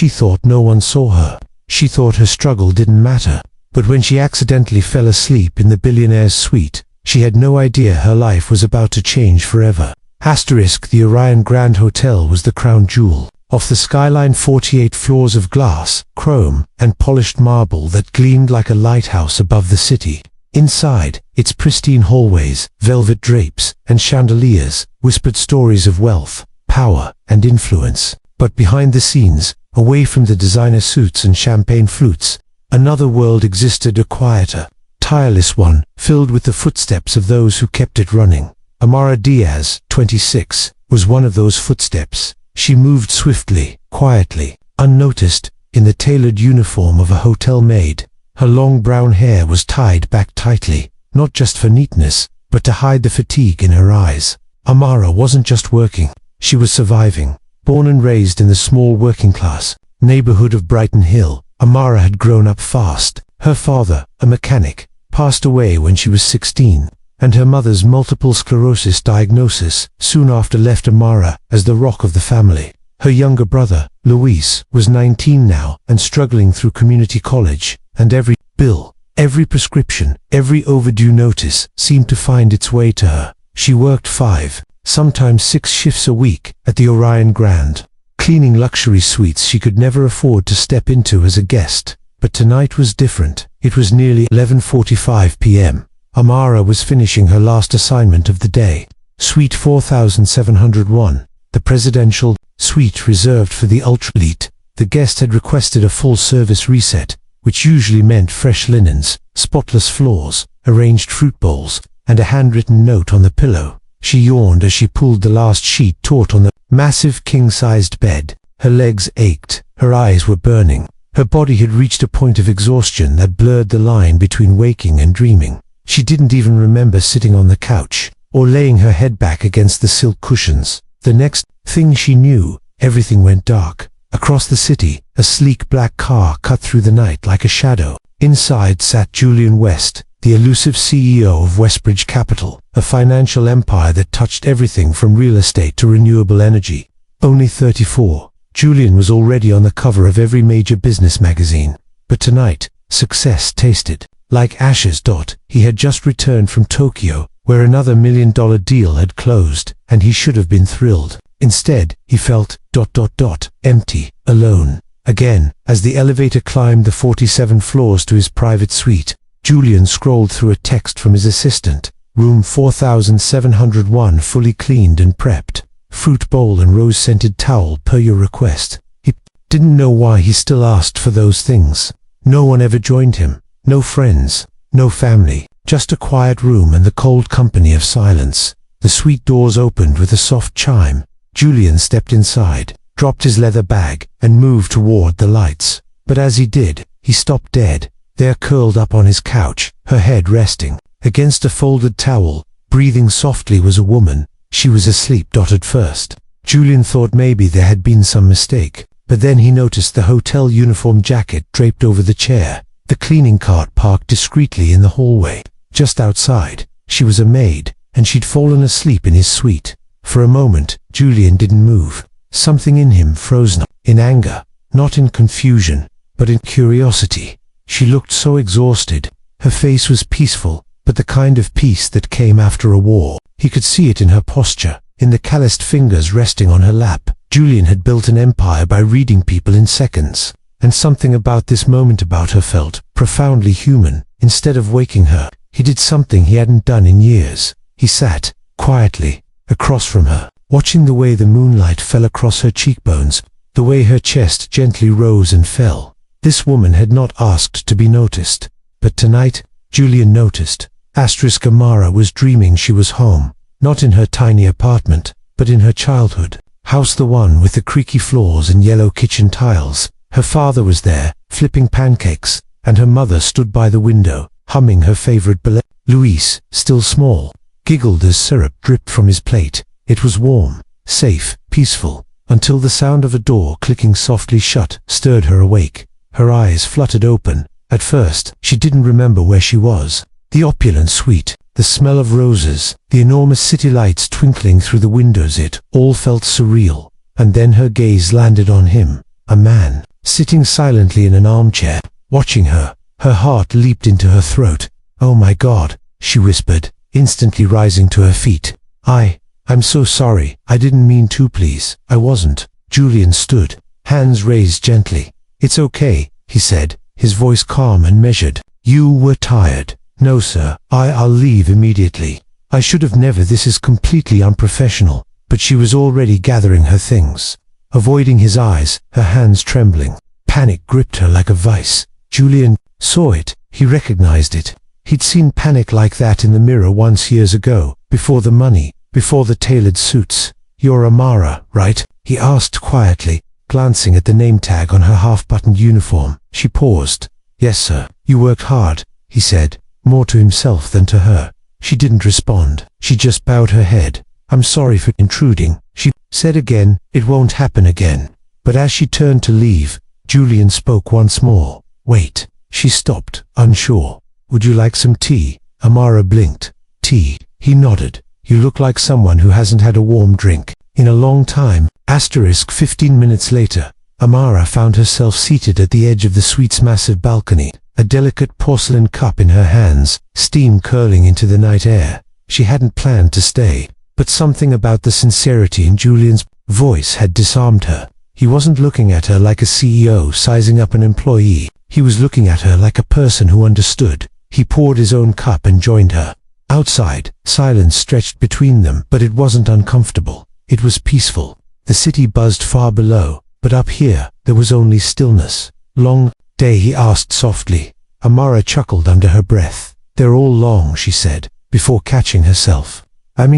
She thought no one saw her. She thought her struggle didn't matter. But when she accidentally fell asleep in the Billionaire's suite, she had no idea her life was about to change forever. The Orion Grand Hotel was the crown jewel. Off the skyline, 48 floors of glass, chrome, and polished marble that gleamed like a lighthouse above the city. Inside, its pristine hallways, velvet drapes, and chandeliers whispered stories of wealth, power, and influence. But behind the scenes, away from the designer suits and champagne flutes, another world existed, a quieter, tireless one, filled with the footsteps of those who kept it running. Amara Diaz, 26, was one of those footsteps. She moved swiftly, quietly, unnoticed, in the tailored uniform of a hotel maid. Her long brown hair was tied back tightly, not just for neatness, but to hide the fatigue in her eyes. Amara wasn't just working, she was surviving. Born and raised in the small working-class neighborhood of Brighton Hill, Amara had grown up fast. Her father, a mechanic, passed away when she was 16, and her mother's multiple sclerosis diagnosis soon after left Amara as the rock of the family. Her younger brother, Luis, was 19 now and struggling through community college, and every bill, every prescription, every overdue notice seemed to find its way to her. She worked 5, sometimes 6 shifts a week at the Orion Grand, cleaning luxury suites she could never afford to step into as a guest. But tonight was different. It was nearly 11:45 p.m. Amara was finishing her last assignment of the day. Suite 4701, the presidential suite reserved for the ultra-elite. The guest had requested a full-service reset, which usually meant fresh linens, spotless floors, arranged fruit bowls, and a handwritten note on the pillow. She yawned as she pulled the last sheet taut on the massive king-sized bed. Her legs ached, her eyes were burning. Her body had reached a point of exhaustion that blurred the line between waking and dreaming. She didn't even remember sitting on the couch, or laying her head back against the silk cushions. The next thing she knew, everything went dark. Across the city, a sleek black car cut through the night like a shadow. Inside sat Julian West, the elusive CEO of Westbridge Capital, a financial empire that touched everything from real estate to renewable energy. Only 34, Julian was already on the cover of every major business magazine. But tonight, success tasted like ashes. He had just returned from Tokyo, where another $1 million deal had closed, and he should have been thrilled. Instead, he felt empty, alone. Again, as the elevator climbed the 47 floors to his private suite, Julian scrolled through a text from his assistant. Room 4701 fully cleaned and prepped. Fruit bowl and rose-scented towel per your request. He didn't know why he still asked for those things. No one ever joined him. No friends, no family, just a quiet room and the cold company of silence. The suite doors opened with a soft chime. Julian stepped inside, dropped his leather bag, and moved toward the lights. But as he did, he stopped dead. There, curled up on his couch, her head resting against a folded towel, breathing softly, was a woman. She was asleep. At first, Julian thought maybe there had been some mistake, but then he noticed the hotel uniform jacket draped over the chair, the cleaning cart parked discreetly in the hallway. Just outside, she was a maid, and she'd fallen asleep in his suite. For a moment, Julian didn't move. Something in him froze, not in anger, not in confusion, but in curiosity. She looked so exhausted. Her face was peaceful, but the kind of peace that came after a war. He could see it in her posture, in the calloused fingers resting on her lap. Julian had built an empire by reading people in seconds, and something about this moment about her felt profoundly human. Instead of waking her, he did something he hadn't done in years. He sat, quietly, across from her, watching the way the moonlight fell across her cheekbones, the way her chest gently rose and fell. This woman had not asked to be noticed, but tonight, Julian noticed. Amara was dreaming she was home, not in her tiny apartment, but in her childhood house, the one with the creaky floors and yellow kitchen tiles. Her father was there, flipping pancakes, and her mother stood by the window, humming her favorite ballet. Luis, still small, giggled as syrup dripped from his plate. It was warm, safe, peaceful, until the sound of a door clicking softly shut stirred her awake. Her eyes fluttered open. At first, she didn't remember where she was. The opulent suite, the smell of roses, the enormous city lights twinkling through the windows, it all felt surreal. And then her gaze landed on him, a man, sitting silently in an armchair, watching her. Her heart leaped into her throat. "Oh my God," she whispered, instantly rising to her feet. I'm so sorry. I didn't mean to, please. I wasn't." Julian stood, hands raised gently. "It's okay," he said, his voice calm and measured. "You were tired." "No, sir. I'll leave immediately. I should have never. This is completely unprofessional." But she was already gathering her things. Avoiding his eyes, her hands trembling. Panic gripped her like a vice. Julian saw it. He recognized it. He'd seen panic like that in the mirror once years ago, before the money, before the tailored suits. "You're Amara, right?" he asked quietly, glancing at the name tag on her half-buttoned uniform. She paused. "Yes, sir." "You work hard," he said, more to himself than to her. She didn't respond. She just bowed her head. "I'm sorry for intruding," she said again. "It won't happen again." But as she turned to leave, Julian spoke once more. "Wait." She stopped, unsure. "Would you like some tea?" Amara blinked. "Tea?" He nodded. "You look like someone who hasn't had a warm drink in a long time." 15 minutes later, Amara found herself seated at the edge of the suite's massive balcony, a delicate porcelain cup in her hands, steam curling into the night air. She hadn't planned to stay, but something about the sincerity in Julian's voice had disarmed her. He wasn't looking at her like a CEO sizing up an employee. He was looking at her like a person who understood. He poured his own cup and joined her. Outside, silence stretched between them, but it wasn't uncomfortable. It was peaceful. The city buzzed far below, but up here, there was only stillness. "Long day?" he asked softly. Amara chuckled under her breath. "They're all long," she said, before catching herself.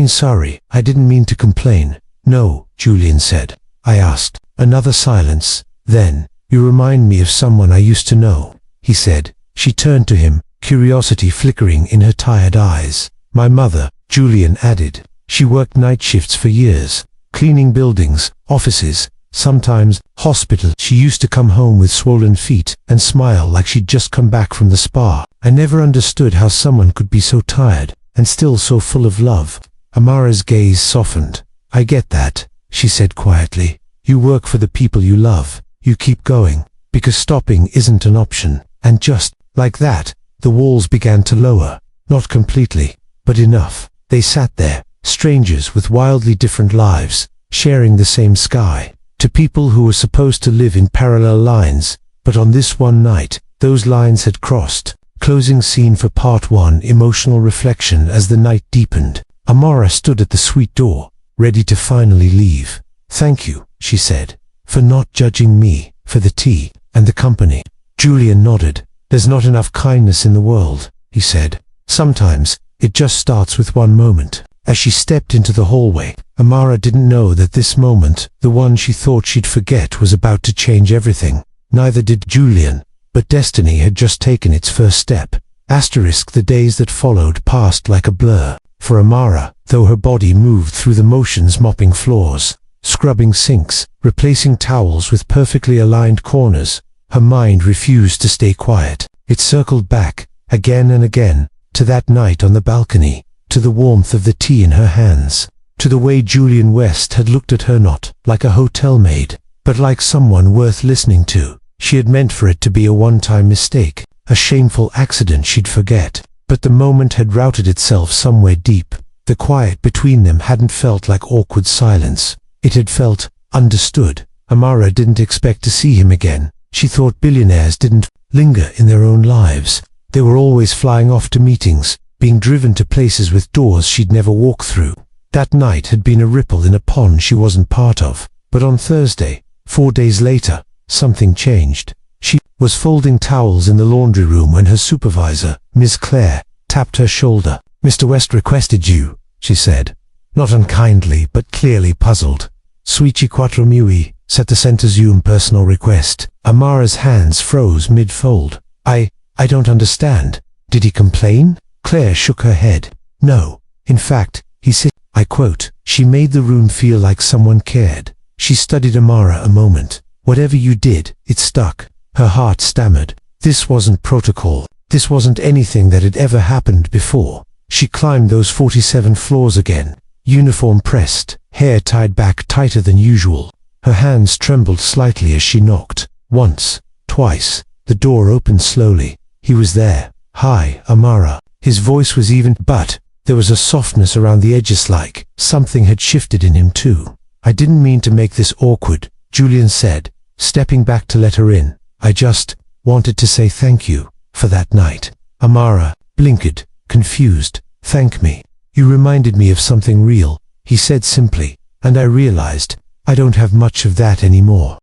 Sorry, I didn't mean to complain." "No," Julian said. "I asked." Another silence. Then, "You remind me of someone I used to know," he said. She turned to him, curiosity flickering in her tired eyes. "My mother," Julian added. "She worked night shifts for years, cleaning buildings, offices, sometimes hospitals. She used to come home with swollen feet and smile like she'd just come back from the spa. I never understood how someone could be so tired and still so full of love." Amara's gaze softened. "I get that," she said quietly. "You work for the people you love. You keep going, because stopping isn't an option." And just like that, the walls began to lower. Not completely, but enough. They sat there, strangers with wildly different lives, sharing the same sky. To people who were supposed to live in parallel lines, but on this one night, those lines had crossed. Closing scene for part 1, emotional reflection as the night deepened. Amara stood at the suite door, ready to finally leave. "Thank you," she said, "for not judging me, for the tea, and the company." Julian nodded. "There's not enough kindness in the world," he said. "Sometimes, it just starts with one moment." As she stepped into the hallway, Amara didn't know that this moment, the one she thought she'd forget, was about to change everything. Neither did Julian, but destiny had just taken its first step. The days that followed passed like a blur. For Amara, though her body moved through the motions, mopping floors, scrubbing sinks, replacing towels with perfectly aligned corners, her mind refused to stay quiet. It circled back, again and again, to that night on the balcony, to the warmth of the tea in her hands, to the way Julian West had looked at her, not like a hotel maid, but like someone worth listening to. She had meant for it to be a one-time mistake, a shameful accident she'd forget. But the moment had routed itself somewhere deep. The quiet between them hadn't felt like awkward silence. It had felt understood. Amara didn't expect to see him again. She thought billionaires didn't linger in their own lives. They were always flying off to meetings, being driven to places with doors she'd never walked through. That night had been a ripple in a pond she wasn't part of. But on Thursday, 4 days later, something changed. She was folding towels in the laundry room when her supervisor, Miss Claire, tapped her shoulder. "Mr. West requested you," she said, not unkindly but clearly puzzled. "Suici quattro mui," said the center's personal request. Amara's hands froze mid-fold. I don't understand. Did he complain?" Claire shook her head. "No. In fact, he said," I quote, "she made the room feel like someone cared." She studied Amara a moment. "Whatever you did, it stuck." Her heart stammered. This wasn't protocol. This wasn't anything that had ever happened before. She climbed those 47 floors again, uniform pressed, hair tied back tighter than usual. Her hands trembled slightly as she knocked. Once, twice, the door opened slowly. He was there. "Hi, Amara." His voice was even, but there was a softness around the edges, like something had shifted in him too. "I didn't mean to make this awkward," Julian said, stepping back to let her in. "I just wanted to say thank you for that night." Amara blinked, confused. "Thank me. You reminded me of something real," he said simply, "and I realized I don't have much of that anymore."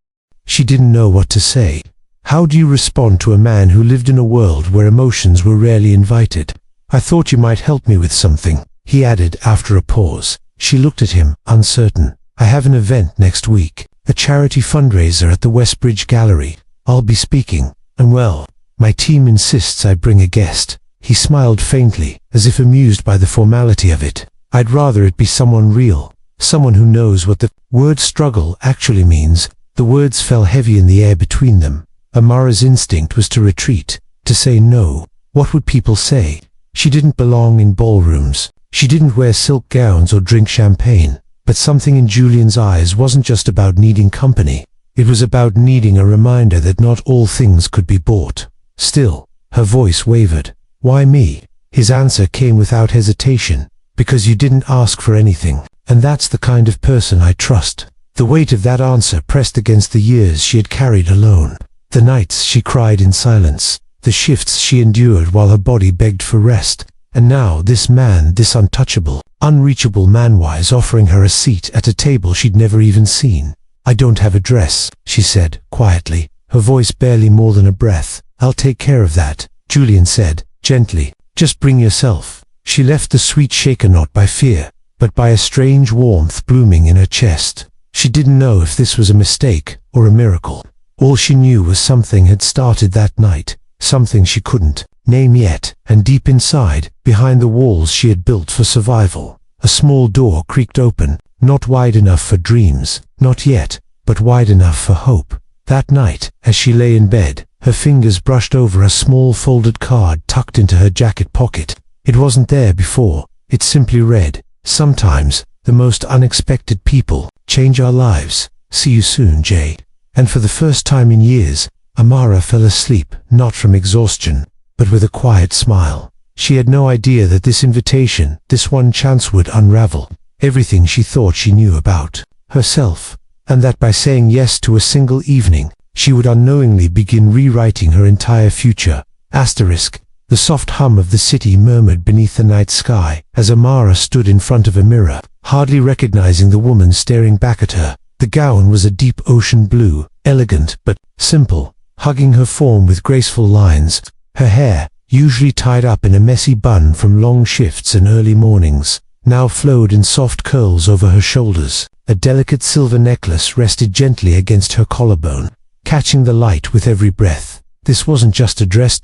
She didn't know what to say. How do you respond to a man who lived in a world where emotions were rarely invited? "I thought you might help me with something," he added after a pause. She looked at him, uncertain. "I have an event next week, a charity fundraiser at the Westbridge Gallery. I'll be speaking, and well, my team insists I bring a guest." He smiled faintly, as if amused by the formality of it. "I'd rather it be someone real, someone who knows what the word struggle actually means." The words fell heavy in the air between them. Amara's instinct was to retreat, to say no. What would people say? She didn't belong in ballrooms. She didn't wear silk gowns or drink champagne. But something in Julian's eyes wasn't just about needing company. It was about needing a reminder that not all things could be bought. Still, her voice wavered. "Why me?" His answer came without hesitation. "Because you didn't ask for anything, and that's the kind of person I trust." The weight of that answer pressed against the years she had carried alone. The nights she cried in silence, the shifts she endured while her body begged for rest, and now this man, this untouchable, unreachable man-wise, offering her a seat at a table she'd never even seen. "I don't have a dress," she said, quietly, her voice barely more than a breath. "I'll take care of that," Julian said, gently. "Just bring yourself." She left the sweet shaken not by fear, but by a strange warmth blooming in her chest. She didn't know if this was a mistake or a miracle. All she knew was something had started that night, something she couldn't name yet, and deep inside, behind the walls she had built for survival, a small door creaked open, not wide enough for dreams, not yet, but wide enough for hope. That night, as she lay in bed, her fingers brushed over a small folded card tucked into her jacket pocket. It wasn't there before. It simply read, "Sometimes, the most unexpected people change our lives. See you soon, Jay." And for the first time in years, Amara fell asleep, not from exhaustion, but with a quiet smile. She had no idea that this invitation, this one chance, would unravel everything she thought she knew about herself, and that by saying yes to a single evening, she would unknowingly begin rewriting her entire future. The soft hum of the city murmured beneath the night sky as Amara stood in front of a mirror, hardly recognizing the woman staring back at her. The gown was a deep ocean blue, elegant but simple, hugging her form with graceful lines. Her hair, usually tied up in a messy bun from long shifts and early mornings, now flowed in soft curls over her shoulders. A delicate silver necklace rested gently against her collarbone, catching the light with every breath. This wasn't just a dress.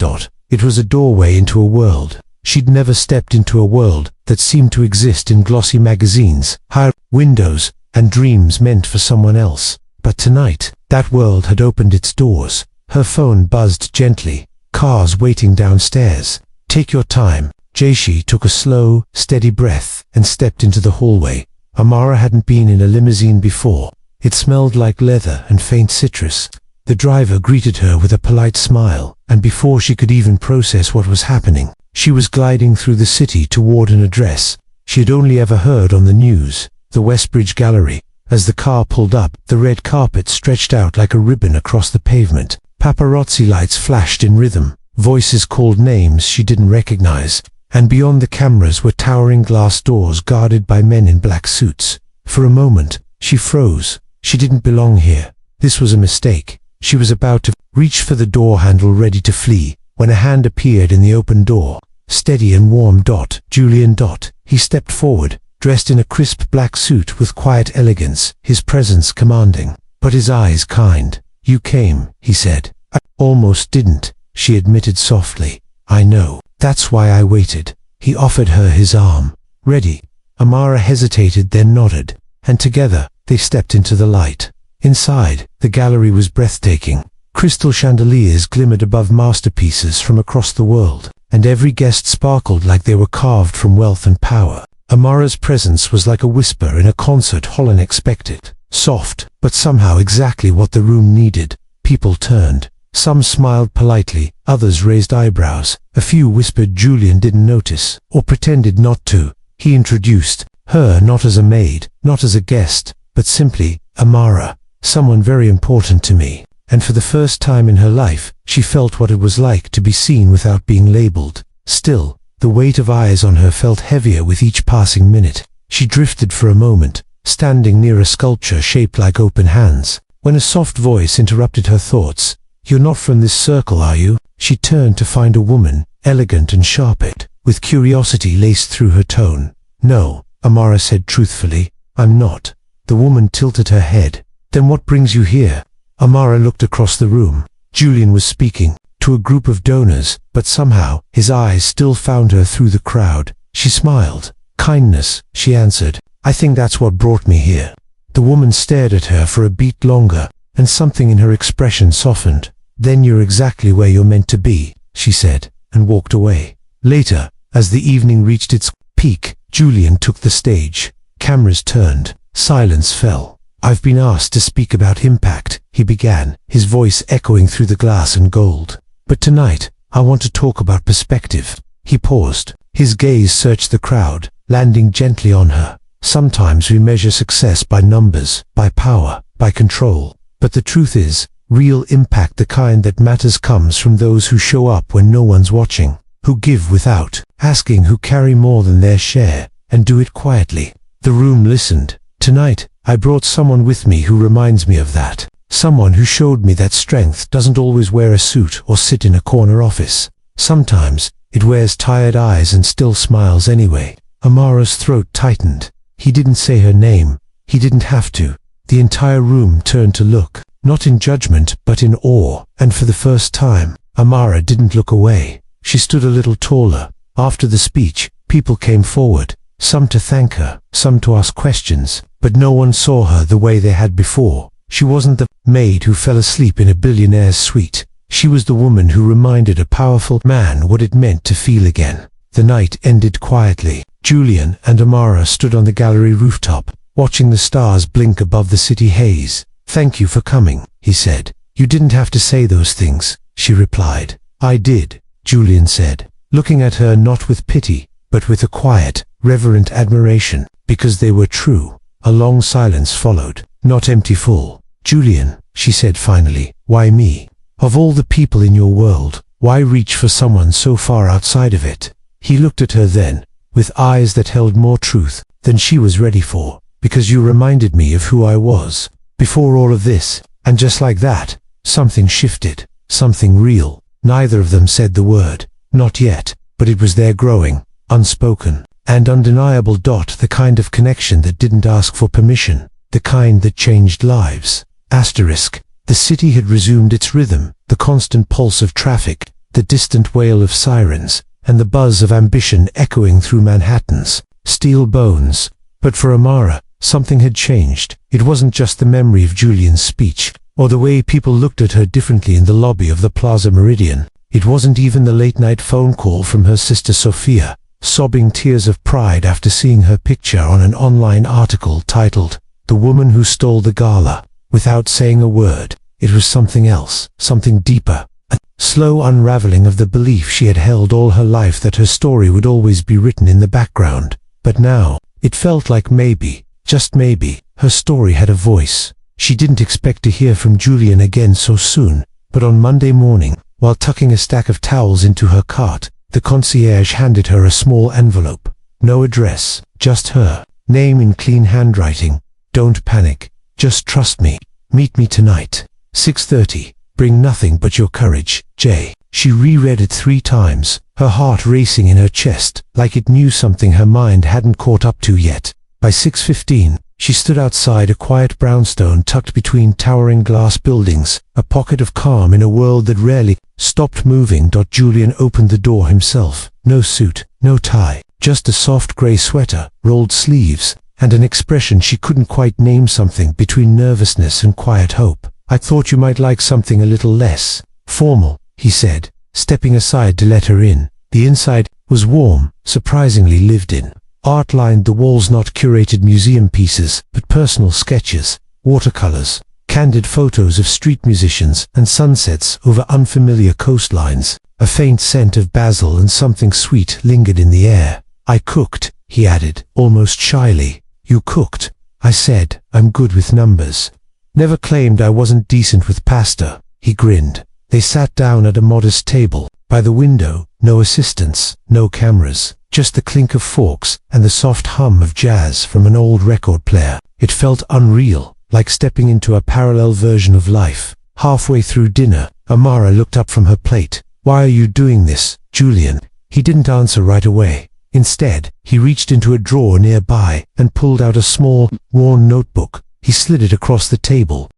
It was a doorway into a world. She'd never stepped into a world that seemed to exist in glossy magazines, high windows, and dreams meant for someone else. But tonight, that world had opened its doors. Her phone buzzed gently. Cars waiting downstairs. "Take your time." Jaishi took a slow, steady breath and stepped into the hallway. Amara hadn't been in a limousine before. It smelled like leather and faint citrus. The driver greeted her with a polite smile, and before she could even process what was happening, she was gliding through the city toward an address she had only ever heard on the news, the Westbridge Gallery. As the car pulled up, the red carpet stretched out like a ribbon across the pavement. Paparazzi lights flashed in rhythm. Voices called names she didn't recognize, and beyond the cameras were towering glass doors guarded by men in black suits. For a moment, she froze. She didn't belong here. This was a mistake. She was about to reach for the door handle, ready to flee, when a hand appeared in the open door. Steady and warm. Julian. He stepped forward, dressed in a crisp black suit with quiet elegance, his presence commanding, but his eyes kind. "You came," he said. "I almost didn't," she admitted softly. "I know. That's why I waited." He offered her his arm. "Ready?" Amara hesitated, then nodded, and together they stepped into the light. Inside, the gallery was breathtaking. Crystal chandeliers glimmered above masterpieces from across the world, and every guest sparkled like they were carved from wealth and power. Amara's presence was like a whisper in a concert hall, unexpected, soft, but somehow exactly what the room needed. People turned. Some smiled politely, others raised eyebrows. A few whispered Julian didn't notice, or pretended not to. He introduced her not as a maid, not as a guest, but simply Amara, someone very important to me. And for the first time in her life, she felt what it was like to be seen without being labeled. Still, the weight of eyes on her felt heavier with each passing minute. She drifted for a moment, standing near a sculpture shaped like open hands, when a soft voice interrupted her thoughts. "You're not from this circle, are you?" She turned to find a woman, elegant and sharp-eyed, with curiosity laced through her tone. "No," Amara said truthfully, "I'm not." The woman tilted her head. "Then what brings you here?" Amara looked across the room. Julian was speaking to a group of donors, but somehow his eyes still found her through the crowd. She smiled. "Kindness," she answered. "I think that's what brought me here." The woman stared at her for a beat longer, and something in her expression softened. "Then you're exactly where you're meant to be," she said, and walked away. Later, as the evening reached its peak, Julian took the stage. Cameras turned. Silence fell. "I've been asked to speak about impact," he began, his voice echoing through the glass and gold. "But tonight, I want to talk about perspective." He paused. His gaze searched the crowd, landing gently on her. "Sometimes we measure success by numbers, by power, by control. But the truth is, real impact, the kind that matters, comes from those who show up when no one's watching, who give without asking, who carry more than their share, and do it quietly." The room listened. "Tonight, I brought someone with me who reminds me of that. Someone who showed me that strength doesn't always wear a suit or sit in a corner office. Sometimes, it wears tired eyes and still smiles anyway." Amara's throat tightened. He didn't say her name. He didn't have to. The entire room turned to look, not in judgment, but in awe. And for the first time, Amara didn't look away. She stood a little taller. After the speech, people came forward, some to thank her, some to ask questions, but no one saw her the way they had before. She wasn't the maid who fell asleep in a billionaire's suite. She was the woman who reminded a powerful man what it meant to feel again. The night ended quietly. Julian and Amara stood on the gallery rooftop, watching the stars blink above the city haze. "Thank you for coming," he said. "You didn't have to say those things," she replied. "I did," Julian said, looking at her not with pity, but with a quiet, reverent admiration, because they were true. A long silence followed, not empty, full. "Julian," she said finally, "why me? Of all the people in your world, why reach for someone so far outside of it?" He looked at her then, with eyes that held more truth than she was ready for. "Because you reminded me of who I was before all of this." And just like that, something shifted, something real. Neither of them said the word, not yet, but it was there, growing, unspoken, and undeniable. The kind of connection that didn't ask for permission, the kind that changed lives. The city had resumed its rhythm, the constant pulse of traffic, the distant wail of sirens, and the buzz of ambition echoing through Manhattan's steel bones. But for Amara, something had changed. It wasn't just the memory of Julian's speech, or the way people looked at her differently in the lobby of the Plaza Meridian. It wasn't even the late-night phone call from her sister Sophia, sobbing tears of pride after seeing her picture on an online article titled, "The Woman Who Stole the Gala." Without saying a word, it was something else, something deeper. A slow unraveling of the belief she had held all her life that her story would always be written in the background. But now, it felt like maybe, just maybe, her story had a voice. She didn't expect to hear from Julian again so soon, but on Monday morning, while tucking a stack of towels into her cart, the concierge handed her a small envelope. No address, just her name in clean handwriting. "Don't panic. Just trust me. Meet me tonight. 6:30. Bring nothing but your courage, Jay." She reread it 3 times, her heart racing in her chest, like it knew something her mind hadn't caught up to yet. By 6:15, she stood outside a quiet brownstone tucked between towering glass buildings, a pocket of calm in a world that rarely stopped moving. Julian opened the door himself. No suit, no tie, just a soft gray sweater, rolled sleeves, and an expression she couldn't quite name, something between nervousness and quiet hope. "I thought you might like something a little less formal," he said, stepping aside to let her in. The inside was warm, surprisingly lived in. Art lined the walls, not curated museum pieces, but personal sketches, watercolors, Candid photos of street musicians and sunsets over unfamiliar coastlines. A faint scent of basil and something sweet lingered in the air. I cooked, he added, almost shyly. You cooked? I said, I'm good with numbers. Never claimed I wasn't decent with pasta. He grinned. They sat down at a modest table. By the window, no assistants, no cameras, just the clink of forks and the soft hum of jazz from an old record player. It felt unreal, like stepping into a parallel version of life. Halfway through dinner, Amara looked up from her plate. Why are you doing this, Julian? He didn't answer right away. Instead, he reached into a drawer nearby and pulled out a small, worn notebook. He slid it across the table.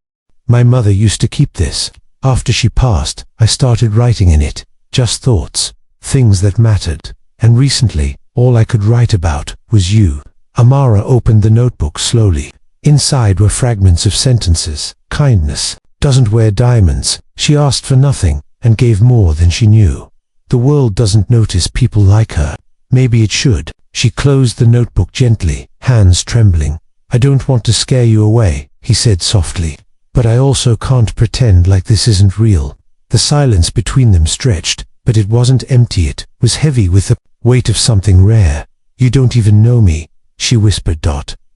My mother used to keep this. After she passed, I started writing in it. Just thoughts, things that mattered. And recently, all I could write about was you. Amara opened the notebook slowly. Inside were fragments of sentences. Kindness doesn't wear diamonds. She asked for nothing and gave more than she knew. The world doesn't notice people like her. Maybe it should. She closed the notebook gently, hands trembling. I don't want to scare you away, he said softly. But I also can't pretend like this isn't real. The silence between them stretched, but it wasn't empty. It was heavy with the weight of something rare. You don't even know me, she whispered.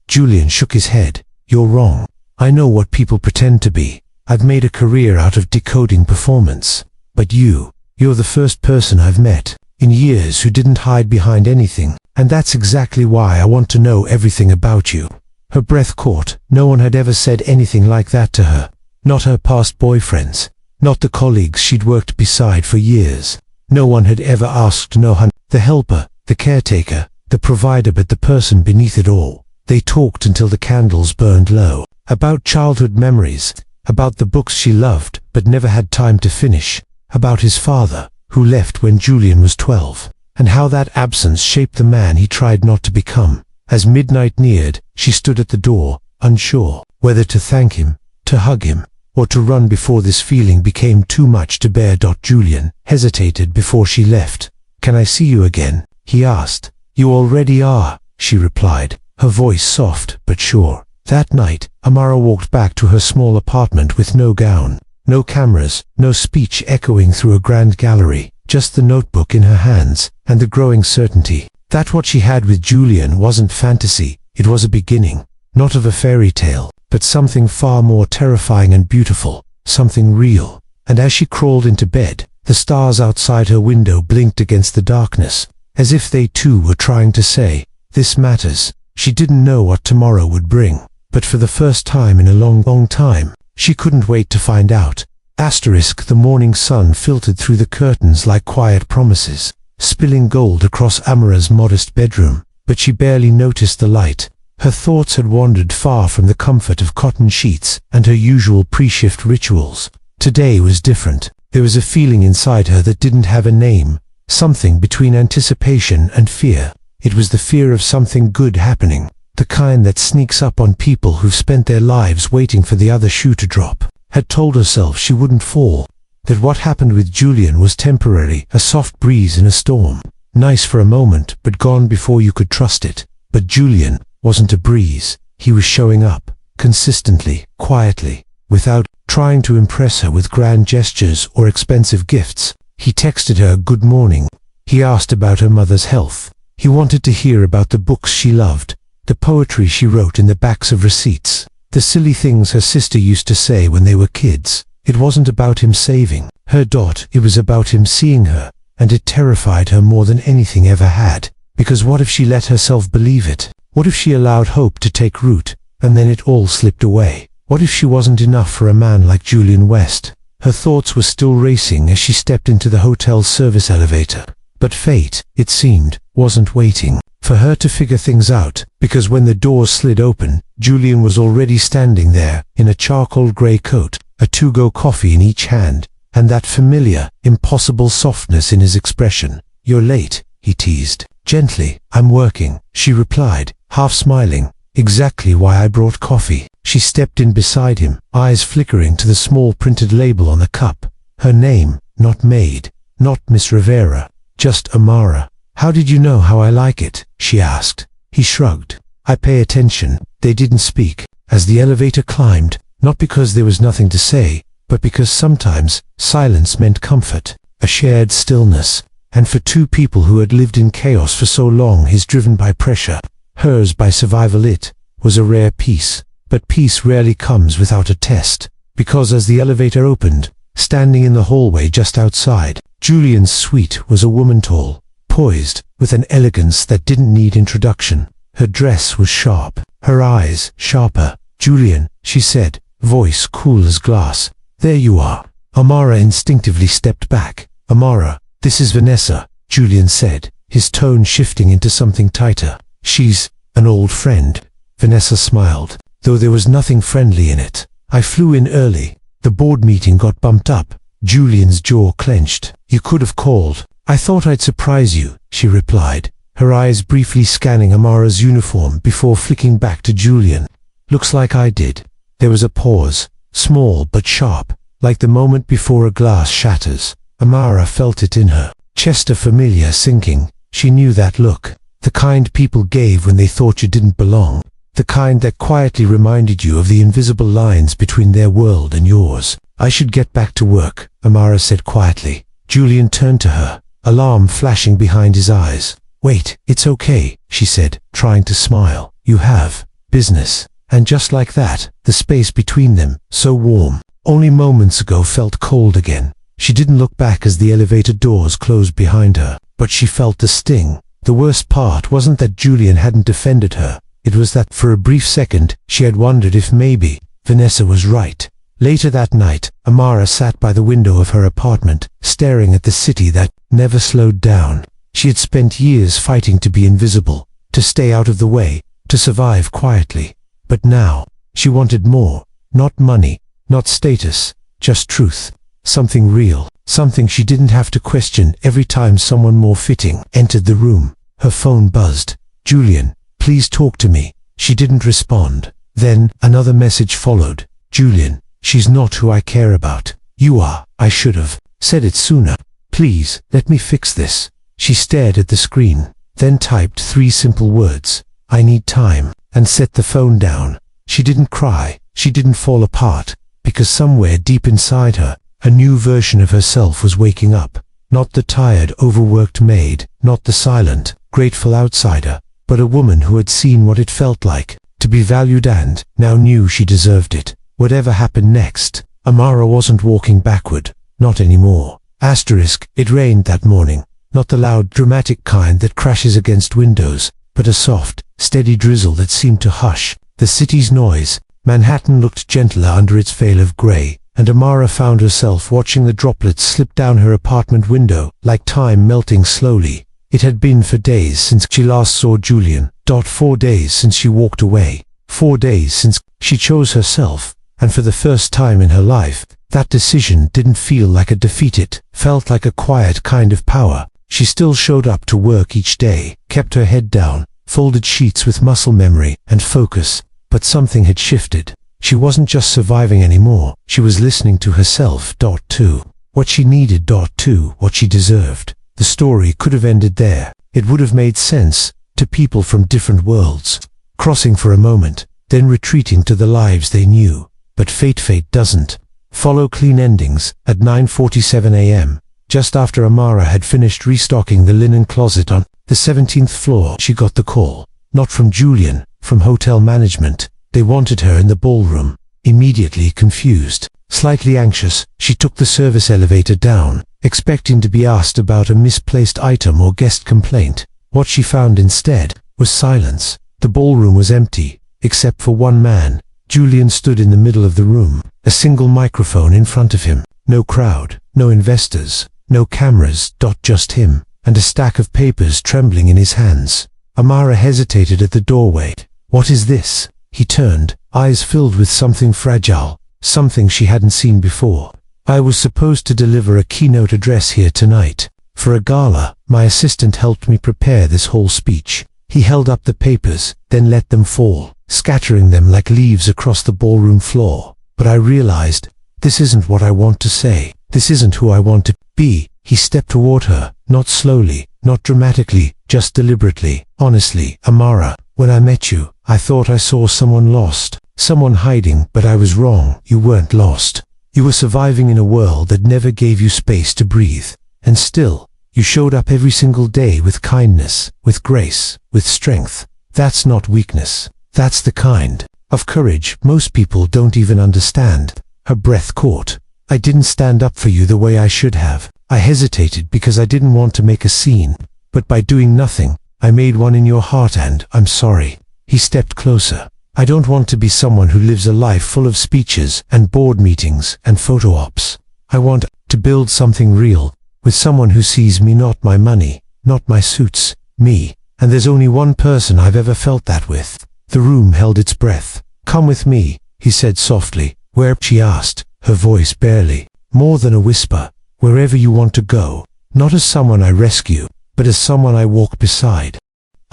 Julian shook his head. You're wrong. I know what people pretend to be. I've made a career out of decoding performance. But you're the first person I've met in years who didn't hide behind anything, and that's exactly why I want to know everything about you. Her breath caught. No one had ever said anything like that to her. Not her past boyfriends. Not the colleagues she'd worked beside for years. No one had ever asked Nohan, the helper, the caretaker, the provider, but the person beneath it all. They talked until the candles burned low. About childhood memories. About the books she loved but never had time to finish. About his father, who left when Julian was 12. And how that absence shaped the man he tried not to become. As midnight neared, she stood at the door, unsure whether to thank him, to hug him, or to run before this feeling became too much to bear. Julian hesitated before she left. Can I see you again? He asked. You already are, she replied, her voice soft but sure. That night, Amara walked back to her small apartment with no gown, no cameras, no speech echoing through a grand gallery, just the notebook in her hands, and the growing certainty that what she had with Julian wasn't fantasy. It was a beginning, not of a fairy tale, but something far more terrifying and beautiful, something real. And as she crawled into bed, the stars outside her window blinked against the darkness, as if they too were trying to say, this matters. She didn't know what tomorrow would bring, but for the first time in a long time, she couldn't wait to find out. The morning sun filtered through the curtains like quiet promises, spilling gold across Amara's modest bedroom, but she barely noticed the light. Her thoughts had wandered far from the comfort of cotton sheets and her usual pre-shift rituals. Today was different. There was a feeling inside her that didn't have a name, something between anticipation and fear. It was the fear of something good happening, the kind that sneaks up on people who've spent their lives waiting for the other shoe to drop. Had told herself she wouldn't fall, that what happened with Julian was temporary, a soft breeze in a storm. Nice for a moment, but gone before you could trust it. But Julian wasn't a breeze. He was showing up, consistently, quietly, without trying to impress her with grand gestures or expensive gifts. He texted her good morning. He asked about her mother's health. He wanted to hear about the books she loved, the poetry she wrote in the backs of receipts, the silly things her sister used to say when they were kids. It wasn't about him saving her. It was about him seeing her, and it terrified her more than anything ever had. Because what if she let herself believe it? What if she allowed hope to take root, and then it all slipped away? What if she wasn't enough for a man like Julian West? Her thoughts were still racing as she stepped into the hotel's service elevator. But fate, it seemed, wasn't waiting for her to figure things out, because when the doors slid open, Julian was already standing there, in a charcoal grey coat, a to-go coffee in each hand, and that familiar, impossible softness in his expression. You're late, he teased. Gently. I'm working, she replied, half smiling. Exactly why I brought coffee. She stepped in beside him, eyes flickering to the small printed label on the cup. Her name, not Maid, not Miss Rivera, just Amara. How did you know how I like it? She asked. He shrugged. I pay attention. They didn't speak. As the elevator climbed, Not because there was nothing to say, but because sometimes silence meant comfort, a shared stillness, and for two people who had lived in chaos for so long, his driven by pressure, hers by survival, it was a rare peace. But peace rarely comes without a test, because as the elevator opened, standing in the hallway just outside Julian's suite was a woman, tall, poised, with an elegance that didn't need introduction. Her dress was sharp, her eyes sharper. "Julian," she said, voice cool as glass. "There you are." Amara instinctively stepped back. "Amara, this is Vanessa," Julian said, his tone shifting into something tighter. "She's an old friend." Vanessa smiled, though there was nothing friendly in it. "I flew in early. The board meeting got bumped up." Julian's jaw clenched. "You could have called. I thought I'd surprise you," she replied, her eyes briefly scanning Amara's uniform before flicking back to Julian. "Looks like I did." There was a pause, small but sharp, like the moment before a glass shatters. Amara felt it in her chest, a familiar sinking. She knew that look, the kind people gave when they thought you didn't belong, the kind that quietly reminded you of the invisible lines between their world and yours. "I should get back to work," Amara said quietly. Julian turned to her, alarm flashing behind his eyes. "Wait, it's okay," she said, trying to smile. "You have business." And just like that, the space between them, so warm, only moments ago, felt cold again. She didn't look back as the elevator doors closed behind her, but she felt the sting. The worst part wasn't that Julian hadn't defended her. It was that, for a brief second, she had wondered if maybe Vanessa was right. Later that night, Amara sat by the window of her apartment, staring at the city that never slowed down. She had spent years fighting to be invisible, to stay out of the way, to survive quietly. But now, she wanted more. Not money, not status, just truth. Something real, something she didn't have to question every time someone more fitting entered the room. Her phone buzzed. "Julian, please talk to me." She didn't respond. Then, another message followed. "Julian, she's not who I care about. You are. I should have said it sooner. Please, let me fix this." She stared at the screen, then typed 3 simple words. "I need time," and set the phone down. She didn't cry, she didn't fall apart, because somewhere deep inside her, a new version of herself was waking up. Not the tired, overworked maid, not the silent, grateful outsider, but a woman who had seen what it felt like to be valued and now knew she deserved it. Whatever happened next, Amara wasn't walking backward, not anymore. It rained that morning, not the loud, dramatic kind that crashes against windows, but a soft, steady drizzle that seemed to hush the city's noise. Manhattan looked gentler under its veil of grey, and Amara found herself watching the droplets slip down her apartment window, like time melting slowly. It had been 4 days since she last saw Julian. 4 days since she walked away. 4 days since she chose herself, and for the first time in her life, that decision didn't feel like a defeat. It felt like a quiet kind of power. She still showed up to work each day, kept her head down, folded sheets with muscle memory and focus, but something had shifted. She wasn't just surviving anymore, she was listening to herself. To what she needed. To what she deserved. The story could have ended there. It would have made sense to people from different worlds, crossing for a moment, then retreating to the lives they knew. But fate doesn't follow clean endings. At 9:47 a.m., just after Amara had finished restocking the linen closet on the 17th floor, she got the call. Not from Julian, from hotel management. They wanted her in the ballroom. Immediately confused, slightly anxious, she took the service elevator down, expecting to be asked about a misplaced item or guest complaint. What she found instead was silence. The ballroom was empty, except for one man. Julian stood in the middle of the room, a single microphone in front of him. No crowd, no investors, no cameras. Just him, and a stack of papers trembling in his hands. Amara hesitated at the doorway. "What is this?" He turned, eyes filled with something fragile, something she hadn't seen before. "I was supposed to deliver a keynote address here tonight. For a gala, my assistant helped me prepare this whole speech." He held up the papers, then let them fall, scattering them like leaves across the ballroom floor. "But I realized, this isn't what I want to say. This isn't who I want to be." He stepped toward her, not slowly, not dramatically, just deliberately. "Honestly, Amara, when I met you, I thought I saw someone lost. someone hiding, but I was wrong. You weren't lost. You were surviving in a world that never gave you space to breathe. And still, you showed up every single day with kindness, with grace, with strength. That's not weakness. That's the kind of courage most people don't even understand. Her breath caught. I didn't stand up for you the way I should have. I hesitated because I didn't want to make a scene. But by doing nothing, I made one in your heart, and I'm sorry. He stepped closer. I don't want to be someone who lives a life full of speeches and board meetings and photo ops. I want to build something real, with someone who sees me, not my money, not my suits, me. And there's only one person I've ever felt that with. The room held its breath. Come with me, he said softly. Where? She asked, her voice barely more than a whisper. Wherever you want to go. Not as someone I rescue, but as someone I walk beside.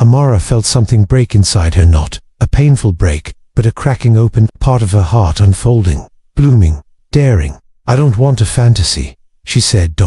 Amara felt something break inside her, not a painful break, but a cracking open, part of her heart unfolding, blooming, daring. I don't want a fantasy, she said.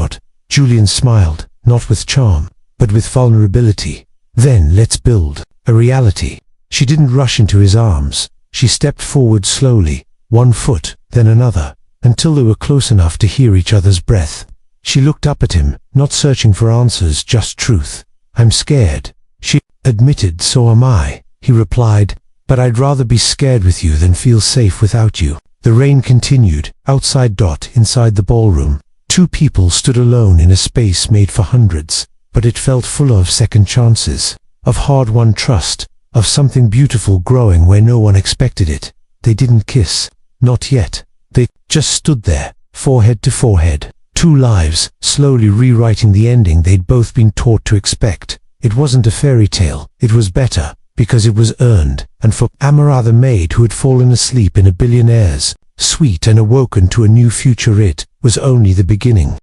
Julian smiled, not with charm, but with vulnerability. Then let's build a reality. She didn't rush into his arms. She stepped forward slowly, one foot, then another, until they were close enough to hear each other's breath. She looked up at him, not searching for answers, just truth. I'm scared, she admitted. So am I, he replied, but I'd rather be scared with you than feel safe without you. The rain continued. Outside. Inside the ballroom, two people stood alone in a space made for hundreds, but it felt full of second chances, of hard-won trust, of something beautiful growing where no one expected it. They didn't kiss, not yet. They just stood there, forehead to forehead. Two lives, slowly rewriting the ending they'd both been taught to expect. It wasn't a fairy tale, it was better, because it was earned. And for Amara, the maid who had fallen asleep in a billionaire's suite and awoken to a new future, it was only the beginning.